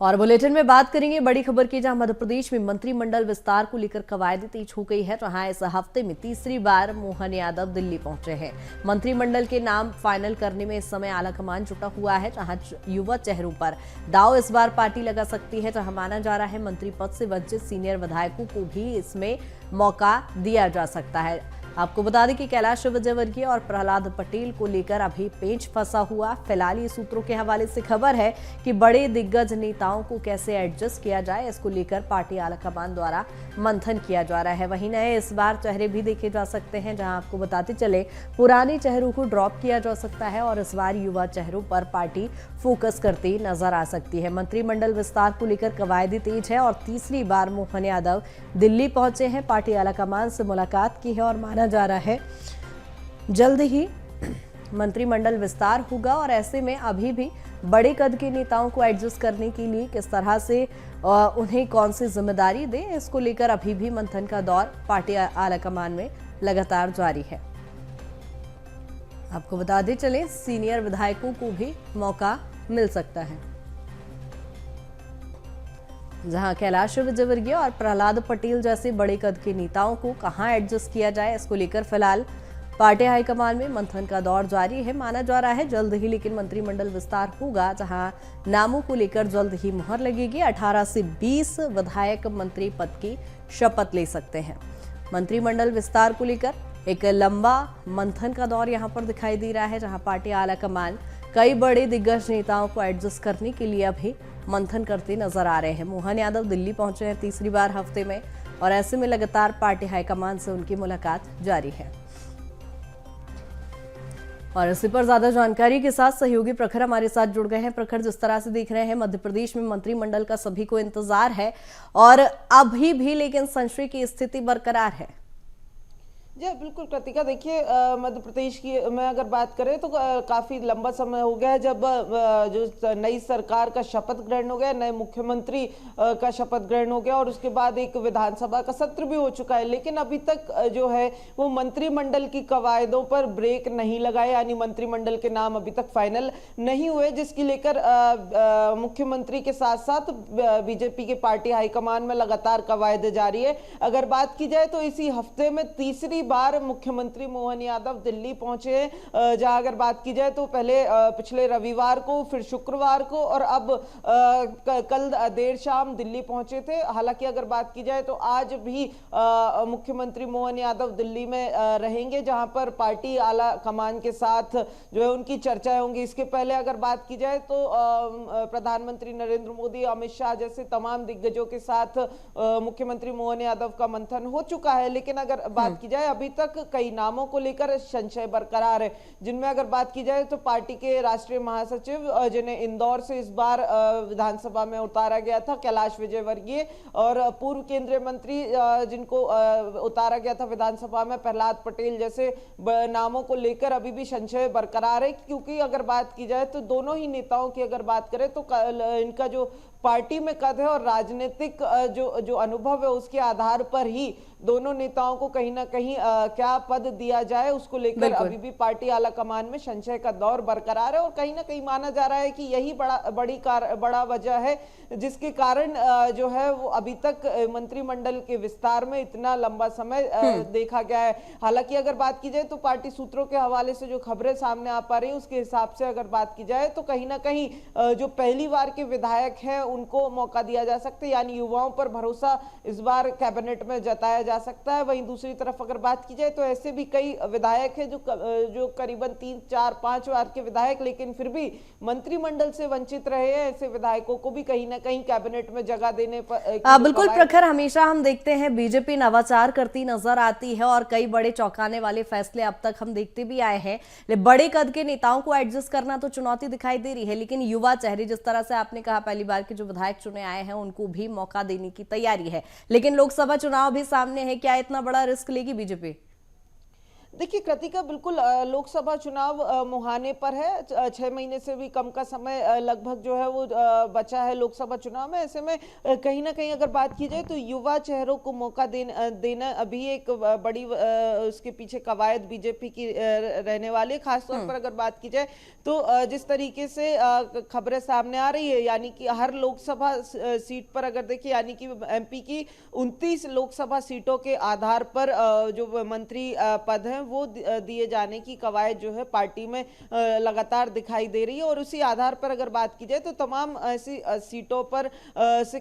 और बुलेटिन में बात करेंगे बड़ी खबर की, जहां मध्य प्रदेश में मंत्रिमंडल विस्तार को लेकर कवायद तेज हो गई है। जहां इस हफ्ते में तीसरी बार मोहन यादव दिल्ली पहुंचे हैं। मंत्रिमंडल के नाम फाइनल करने में इस समय आलाकमान जुटा हुआ है, जहां युवा चेहरों पर दांव इस बार पार्टी लगा सकती है। जहां माना जा रहा है मंत्री पद से वंचित सीनियर विधायकों को भी इसमें मौका दिया जा सकता है। आपको बता दें कि कैलाश विजयवर्गीय और प्रहलाद पटेल को लेकर अभी पेंच फंसा हुआ। फिलहाल ये सूत्रों के हवाले से खबर है कि बड़े दिग्गज नेताओं को कैसे एडजस्ट किया जाए, इसको लेकर पार्टी आलाकमान द्वारा मंथन किया जा रहा है। वहीं नए इस बार चेहरे भी देखे जा सकते हैं, जहां आपको बताते चले पुराने चेहरों को ड्रॉप किया जा सकता है और इस बार युवा चेहरों पर पार्टी फोकस करती नजर आ सकती है। मंत्रिमंडल विस्तार को लेकर कवायद तेज है और तीसरी बार मोहन यादव दिल्ली पहुंचे हैं। पार्टी आलाकमान से मुलाकात की है और माना जा रहा है जल्द ही मंत्रिमंडल विस्तार होगा। और ऐसे में अभी भी बड़े कद के नेताओं को एडजस्ट करने के लिए किस तरह से उन्हें कौन सी जिम्मेदारी दें, इसको लेकर अभी भी मंथन का दौर पार्टी आलाकमान में लगातार जारी है। आपको बता दें चले सीनियर विधायकों को भी मौका मिल सकता है, जहां कैलाश विजयवर्गीय और प्रहलाद पटेल जैसे बड़े कद के नेताओं को कहां एडजस्ट किया जाए, इसको लेकर फिलहाल पार्टी हाईकमान में मंथन का दौर जारी है। माना जा रहा है जल्द ही लेकिन मंत्रिमंडल विस्तार होगा, जहां नामों को लेकर जल्द ही मुहर लगेगी। 18 से 20 विधायक मंत्री पद की शपथ ले सकते हैं। मंत्रिमंडल विस्तार को लेकर एक लंबा मंथन का दौर यहां पर दिखाई दे रहा है, जहां पार्टी आलाकमान कई बड़े दिग्गज नेताओं को एडजस्ट करने के लिए अभी मंथन करते नजर आ रहे हैं। मोहन यादव दिल्ली पहुंचे हैं तीसरी बार हफ्ते में और ऐसे में लगातार पार्टी हाईकमान से उनकी मुलाकात जारी है। और इसी पर ज्यादा जानकारी के साथ सहयोगी प्रखर हमारे साथ जुड़ गए हैं। प्रखर, जिस तरह से देख रहे हैं मध्य प्रदेश में मंत्रिमंडल का सभी को इंतजार है और अभी भी लेकिन संशय की स्थिति बरकरार है। जी बिल्कुल कृतिका, देखिए मध्य प्रदेश की में अगर बात करें तो काफ़ी लंबा समय हो गया है जब जो नई सरकार का शपथ ग्रहण हो गया, नए मुख्यमंत्री का शपथ ग्रहण हो गया और उसके बाद एक विधानसभा का सत्र भी हो चुका है। लेकिन अभी तक जो है वो मंत्रिमंडल की कवायदों पर ब्रेक नहीं लगाए, यानी मंत्रिमंडल के नाम अभी तक फाइनल नहीं हुए, जिसकी लेकर मुख्यमंत्री के साथ साथ बीजेपी के पार्टी हाईकमान में लगातार कवायद जारी है। अगर बात की जाए तो इसी हफ्ते में तीसरी बार मुख्यमंत्री मोहन यादव दिल्ली पहुंचे हैं, जहां अगर बात की जाए तो पहले पिछले रविवार को, फिर शुक्रवार को और अब कल देर शाम दिल्ली पहुंचे थे। हालांकि अगर बात की जाए तो आज भी मुख्यमंत्री मोहन यादव दिल्ली में रहेंगे, जहां पर पार्टी आला कमान के साथ जो है उनकी चर्चाएं होंगी। इसके पहले अगर बात की जाए तो प्रधानमंत्री नरेंद्र मोदी, अमित शाह जैसे तमाम दिग्गजों के साथ मुख्यमंत्री मोहन यादव का मंथन हो चुका है। लेकिन अगर बात की जाए अभी तक कई नामों को लेकर संशय बरकरार है, जिनमें अगर बात की जाए तो पार्टी के राष्ट्रीय महासचिव जिन्हें इंदौर से इस बार विधानसभा में उतारा गया था, कैलाश विजयवर्गीय, और पूर्व केंद्रीय मंत्री जिनको उतारा गया था विधानसभा में, प्रहलाद पटेल जैसे नामों को लेकर अभी भी संशय बरकरार है। क्योंकि अगर बात की जाए तो दोनों ही नेताओं की अगर बात करें तो इनका जो पार्टी में कद है और राजनीतिक जो अनुभव है उसके आधार पर ही दोनों नेताओं को कहीं ना कहीं क्या पद दिया जाए उसको लेकर अभी भी पार्टी आला कमान में संशय का दौर बरकरार है। और कहीं ना कहीं माना जा रहा है कि यही बड़ा वजह है जिसके कारण जो है वो अभी तक मंत्रिमंडल के विस्तार में इतना लंबा समय देखा गया है। हालांकि अगर बात की जाए तो पार्टी सूत्रों के हवाले से जो खबरें सामने आ पा रही है उसके हिसाब से अगर बात की जाए तो कहीं ना कहीं जो पहली बार के विधायक हैं उनको मौका दिया जा सकता है, यानी युवाओं पर भरोसा इस बार कैबिनेट में जताया जा सकता है। वहीं दूसरी तरफ अगर बात की जाए तो ऐसे भी कई विधायक हैं जो करीबन 3, 4, 5 बार के विधायक लेकिन फिर भी मंत्रिमंडल से वंचित रहे हैं। ऐसे विधायकों को भी कहीं ना कहीं कैबिनेट में जगह देने पर बिल्कुल प्रखर, हमेशा हम देखते हैं बीजेपी नवाचार करती नजर आती है और कई बड़े चौंकाने वाले फैसले अब तक हम देखते भी आए हैं। बड़े कद के नेताओं को एडजस्ट करना तो चुनौती दिखाई दे रही है, लेकिन युवा चेहरे, जिस तरह से आपने कहा पहली बार के जो विधायक चुने आए हैं उनको भी मौका देने की तैयारी है। लेकिन लोकसभा चुनाव भी सामने है, क्या इतना बड़ा रिस्क लेगी बीजेपी? देखिए कृतिका, बिल्कुल लोकसभा चुनाव मुहाने पर है। 6 महीने से भी कम का समय लगभग जो है वो बचा है लोकसभा चुनाव में। ऐसे में कहीं ना कहीं अगर बात की जाए तो युवा चेहरों को मौका देना अभी एक बड़ी उसके पीछे कवायद बीजेपी की रहने वाली है। खासतौर पर अगर बात की जाए तो जिस तरीके से खबरें सामने आ रही है, यानी कि हर लोकसभा सीट पर अगर देखिए, यानी कि एमपी की 29 लोकसभा सीटों के आधार पर जो मंत्री पद हैं वो दिए जाने की कवायद जो है पार्टी में लगातार दिखाई दे रही है। और उसी आधार पर अगर बात की जाए तो तमाम ऐसी सीटों पर से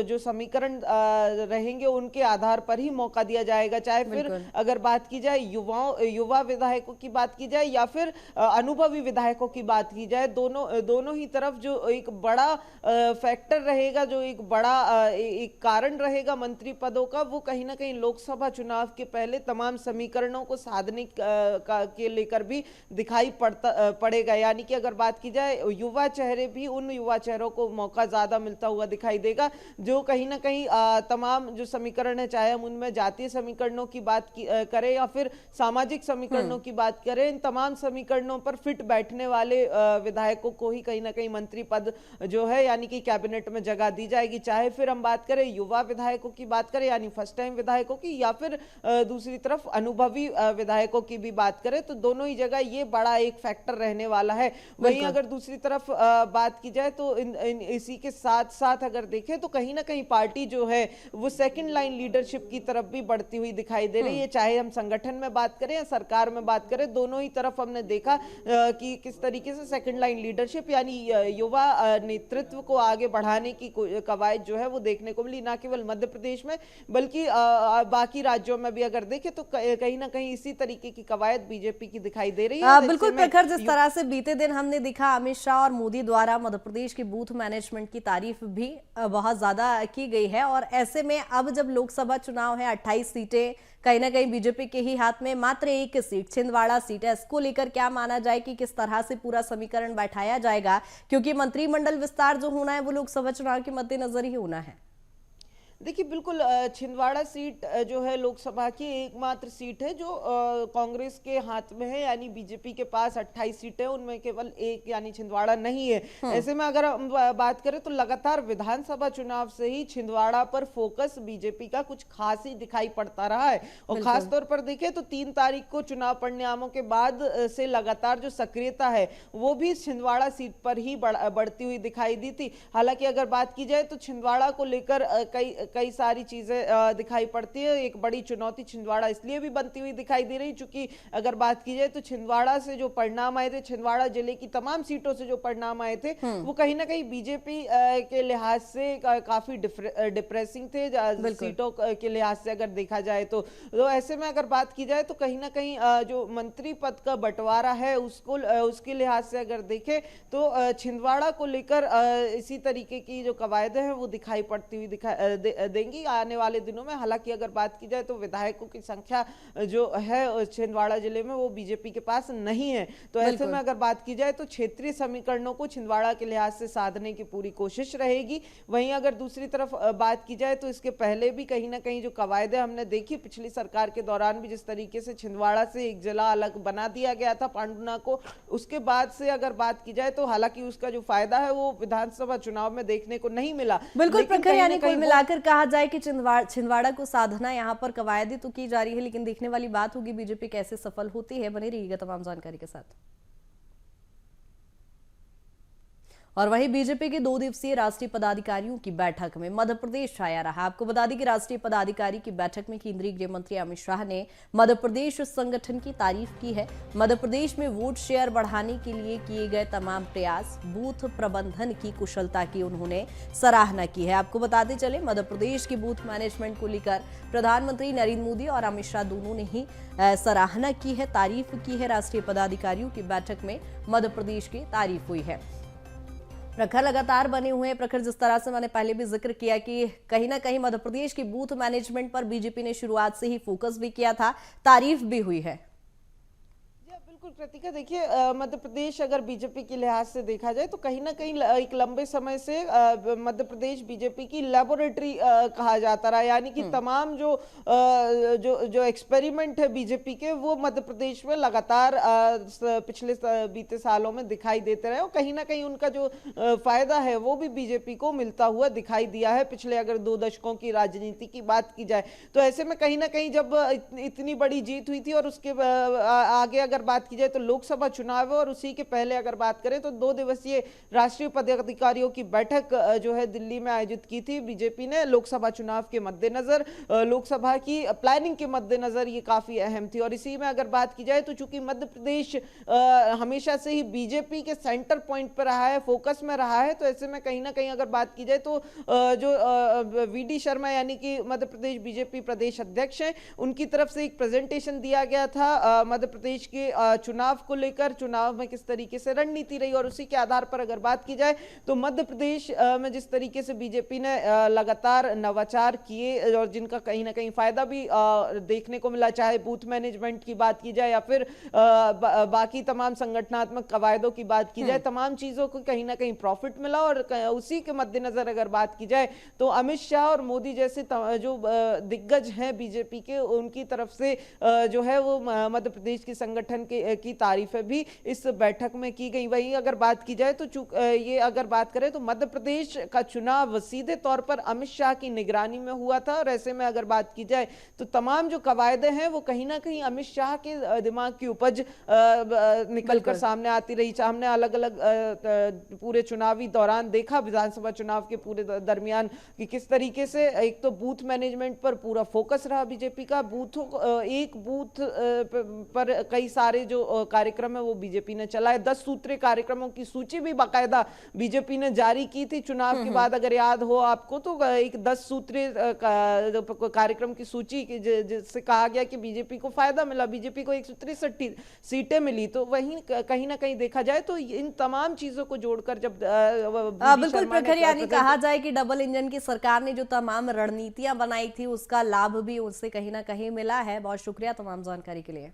जो समीकरण रहेंगे उनके आधार पर ही मौका दिया जाएगा। चाहे फिर अगर बात की जाए युवा विधायकों की बात की जाए या फिर अनुभवी विधायकों की बात की जाए, दोनों ही तरफ जो एक बड़ा फैक्टर रहेगा, जो एक बड़ा एक कारण रहेगा मंत्री पदों का, वो कहीं ना कहीं लोकसभा चुनाव के पहले तमाम समीकरणों को साधने के लेकर भी दिखाई पड़ेगा। यानी कि अगर बात की जाए युवा चेहरे भी, उन युवा चेहरों को मौका ज्यादा मिलता हुआ दिखाई देगा जो कहीं ना कहीं तमाम जो समीकरण है, चाहे हम उनमें जातीय समीकरणों की बात करें या फिर सामाजिक समीकरणों की बात करें, इन तमाम समीकरणों पर फिट बैठने वाले विधायकों को ही कहीं ना कहीं मंत्री पद जो है यानी कि कैबिनेट में जगह दी जाएगी। चाहे फिर हम बात करें युवा विधायकों की बात करें यानी फर्स्ट टाइम विधायकों की, या फिर दूसरी तरफ अनुभवी विधायकों की भी बात करें, तो दोनों ही जगह ये बड़ा एक फैक्टर रहने वाला है। वहीं अगर दूसरी तरफ बात की जाए तो इसी के साथ साथ अगर देखें तो कहीं ना कहीं पार्टी जो है वो सेकंड लाइन लीडरशिप की तरफ भी बढ़ती हुई दिखाई दे रही है। चाहे हम संगठन में बात करें या सरकार में बात करें, दोनों ही तरफ हमने देखा कि किस तरीके से सेकंड लाइन लीडरशिप यानी युवा नेतृत्व को आगे बढ़ाने की कवायद जो है वो देखने को मिली, ना केवल मध्य प्रदेश में बल्कि बाकी राज्यों में भी अगर देखें तो कहीं ना कहीं इसी तरीके की कवायद बीजेपी की दिखाई दे रही है। बिल्कुल प्रखर, जिस तरह से बीते दिन हमने देखा अमित शाह और मोदी द्वारा मध्य प्रदेश की बूथ मैनेजमेंट की तारीफ भी बहुत ज्यादा की गई है, और ऐसे में अब जब लोकसभा चुनाव है, 28 सीटें कहीं ना कहीं बीजेपी के ही हाथ में, मात्र एक सीट छिंदवाड़ा सीट है, इसको लेकर क्या माना जाए कि किस तरह से पूरा समीकरण बैठाया जाएगा, क्योंकि मंत्रिमंडल विस्तार जो होना है वो लोकसभा चुनाव के मद्देनजर ही होना है। देखिए बिल्कुल, छिंदवाड़ा सीट जो है लोकसभा की एकमात्र सीट है जो कांग्रेस के हाथ में है, यानी बीजेपी के पास 28 सीटें हैं, उनमें केवल एक यानी छिंदवाड़ा नहीं है। ऐसे में अगर हम बात करें तो लगातार विधानसभा चुनाव से ही छिंदवाड़ा पर फोकस बीजेपी का कुछ खास ही दिखाई पड़ता रहा है। और खासतौर पर देखें तो 3 तारीख को चुनाव परिणामों के बाद से लगातार जो सक्रियता है वो भी छिंदवाड़ा सीट पर ही बढ़ती हुई दिखाई दी थी। हालांकि अगर बात की जाए तो छिंदवाड़ा को लेकर कई सारी चीजें दिखाई पड़ती है। एक बड़ी चुनौती छिंदवाड़ा इसलिए भी बनती हुई दिखाई दे रही, चूंकि अगर बात की जाए तो छिंदवाड़ा से जो परिणाम आए थे, छिंदवाड़ा जिले की तमाम सीटों से जो परिणाम आए थे वो कहीं ना कहीं बीजेपी के लिहाज से काफी डिप्रेसिंग थे सीटों के लिहाज से अगर देखा जाए तो ऐसे में अगर बात की जाए तो कहीं ना कहीं जो मंत्री पद का बंटवारा है उसके लिहाज से अगर देखें तो छिंदवाड़ा को लेकर इसी तरीके की जो कवायदें हैं वो दिखाई पड़ती हुई देंगी आने वाले दिनों में। हालांकि अगर बात की जाए तो विधायकों की संख्या जो है छिंदवाड़ा जिले में वो बीजेपी के पास नहीं है। तो ऐसे में अगर बात की जाए तो क्षेत्रीय समीकरणों को छिंदवाड़ा के लिहाज से साधने की पूरी कोशिश रहेगी। वहीं अगर दूसरी तरफ बात की जाए तो इसके पहले भी कहीं ना कहीं जो कवायदें हमने देखी पिछली सरकार के दौरान भी, जिस तरीके से छिंदवाड़ा से एक जिला अलग बना दिया गया था पांडुना को, उसके बाद से अगर बात की जाए तो हालांकि उसका जो फायदा है वो विधानसभा चुनाव में देखने को नहीं मिला। बिल्कुल प्रखर, यानी कुल मिलाकर कहा जाए कि छिंदवाड़ा को साधना यहाँ पर कवायदी तो की जा रही है, लेकिन देखने वाली बात होगी बीजेपी कैसे सफल होती है। बने रहिएगा तमाम जानकारी के साथ। और वहीं बीजेपी के 2 दिवसीय राष्ट्रीय पदाधिकारियों की बैठक में मध्य प्रदेश आया रहा। आपको बता दें कि राष्ट्रीय पदाधिकारी की बैठक में केंद्रीय गृह मंत्री अमित शाह ने मध्य प्रदेश संगठन की तारीफ की है। मध्य प्रदेश में वोट शेयर बढ़ाने के लिए किए गए तमाम प्रयास, बूथ प्रबंधन की कुशलता की उन्होंने सराहना की है। आपको बताते चले, मध्य प्रदेश की बूथ मैनेजमेंट को लेकर प्रधानमंत्री नरेंद्र मोदी और अमित शाह दोनों ने ही सराहना की है, तारीफ की है। राष्ट्रीय पदाधिकारियों की बैठक में मध्य प्रदेश की तारीफ हुई है। प्रखर लगातार बने हुए हैं। प्रखर, जिस तरह से मैंने पहले भी जिक्र किया कि कहीं ना कहीं मध्य प्रदेश की बूथ मैनेजमेंट पर बीजेपी ने शुरुआत से ही फोकस भी किया था, तारीफ भी हुई है। बिल्कुल कृतिका, देखिए मध्य प्रदेश अगर बीजेपी के लिहाज से देखा जाए तो कहीं ना कहीं एक लंबे समय से मध्य प्रदेश बीजेपी की लेबोरेटरी कहा जाता रहा, यानी कि तमाम जो एक्सपेरिमेंट है बीजेपी के वो मध्य प्रदेश में लगातार पिछले बीते सालों में दिखाई देते रहे, और कहीं ना कहीं उनका जो फायदा है वो भी बीजेपी को मिलता हुआ दिखाई दिया है पिछले अगर 2 दशकों की राजनीति की बात की जाए। तो ऐसे में कहीं ना कहीं जब इतनी बड़ी जीत हुई थी और उसके आगे अगर बात की जाए तो लोकसभा चुनाव है, और उसी के पहले अगर बात करें तो 2 दिवसीय राष्ट्रीय पदाधिकारियों की बैठक जो है दिल्ली में आयोजित की थी बीजेपी ने लोकसभा चुनाव के मद्देनजर। लोकसभा की प्लानिंग के मद्देनजर ये काफी अहम थी, और इसी में अगर बात की जाए तो चूंकि मध्य प्रदेश हमेशा से ही बीजेपी के सेंटर पॉइंट पर रहा है, फोकस में रहा है, तो ऐसे में कहीं ना कहीं अगर बात की जाए तो जो वीडी शर्मा यानी कि मध्य प्रदेश बीजेपी प्रदेश अध्यक्ष हैं, उनकी तरफ से एक प्रेजेंटेशन दिया गया था मध्य प्रदेश के चुनाव को लेकर, चुनाव में किस तरीके से रणनीति रही, और उसी के आधार पर अगर बात की जाए तो मध्य प्रदेश में जिस तरीके से बीजेपी ने लगातार नवाचार किए और जिनका कहीं ना कहीं फायदा भी देखने को मिला, चाहे बूथ मैनेजमेंट की बात की जाए या फिर बाकी तमाम संगठनात्मक कवायदों की बात की जाए, तमाम चीजों को कहीं ना कहीं प्रॉफिट मिला। और उसी के मद्देनजर अगर बात की जाए तो अमित शाह और मोदी जैसे जो दिग्गज हैं बीजेपी के, उनकी तरफ से जो है वो मध्य प्रदेश के संगठन की तारीफें भी इस बैठक में की गई। वहीं अगर बात की जाए तो ये अगर बात करें तो मध्य प्रदेश का चुनाव सीधे तौर पर अमित शाह की निगरानी में हुआ था, और ऐसे में अगर बात की जाए तो तमाम जो कवायदे हैं वो कहीं ना कहीं अमित शाह के दिमाग की उपज निकलकर सामने आती रही। हमने अलग अलग पूरे चुनावी दौरान देखा, विधानसभा चुनाव के पूरे दरमियान, कि किस तरीके से एक तो बूथ मैनेजमेंट पर पूरा फोकस रहा बीजेपी का, एक बूथ पर कई सारे जो कार्यक्रम है वो बीजेपी ने चलाए। 10 सूत्रीय कार्यक्रमों की सूची भी बाकायदा बीजेपी ने जारी की थी चुनाव के बाद, अगर याद हो आपको तो एक 10 सूत्रीय कार्यक्रम की सूची जिससे कहा गया कि बीजेपी को फायदा मिला, बीजेपी को 163 सीटें मिली। तो वहीं कहीं ना कहीं देखा जाए तो इन तमाम चीजों को जोड़कर जब बिल्कुल प्रखर, यानी कहा जाए कि डबल इंजन की सरकार ने जो तमाम रणनीतियां बनाई थी उसका लाभ भी उससे कहीं ना कहीं मिला है। बहुत शुक्रिया तमाम जानकारी के लिए।